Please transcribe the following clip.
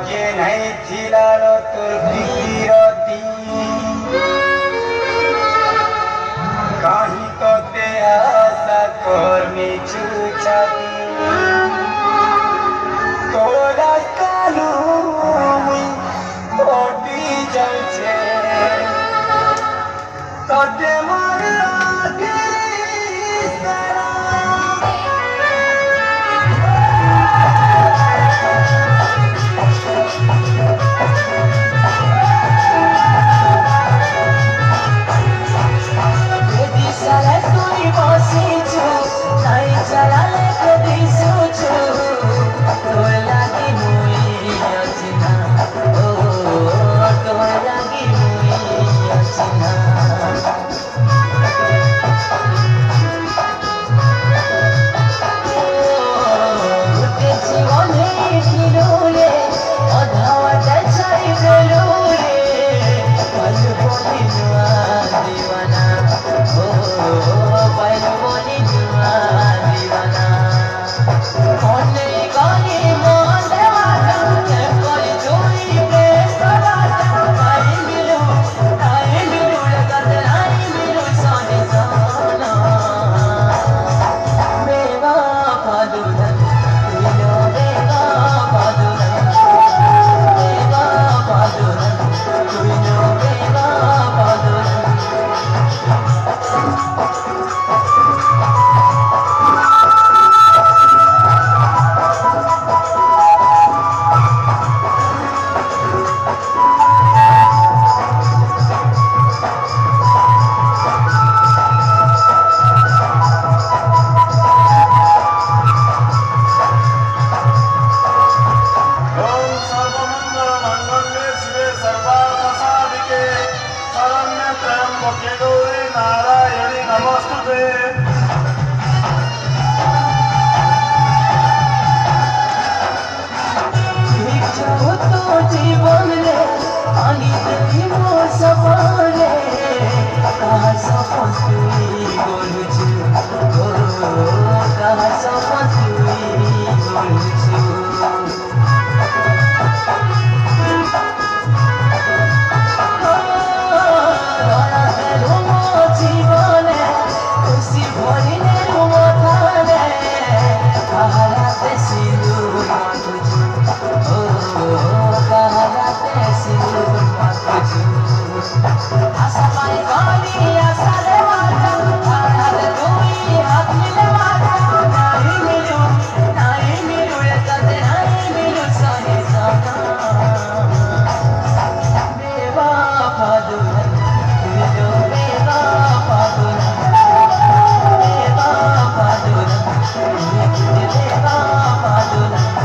যে নাই ছিলার তোর প্রীতিরতি কাহি তোতে আশা করমি ছুছাতি তোরা কালু মুই ওটি যাচ্ছে তোতে মোর नारायणी नमस्तुते जीवन रे आनी मो सपने कहा सपन तुई गोलुछु कहा सपन तुई गोलुछु जीवने खुशी भरिने मथाने कहराते सिंदूर माथुछु कहराते सिंदूर माथुछु आशा पाई गली आशा रे माता कहराते तुई हाथ मिले माता नहीं मिलू कते नहीं मिलू सही सना बेवफा दुल्हन तुई जो बेवफा दुल्हन बेवफा दुल्हन बेवफा दुल्हन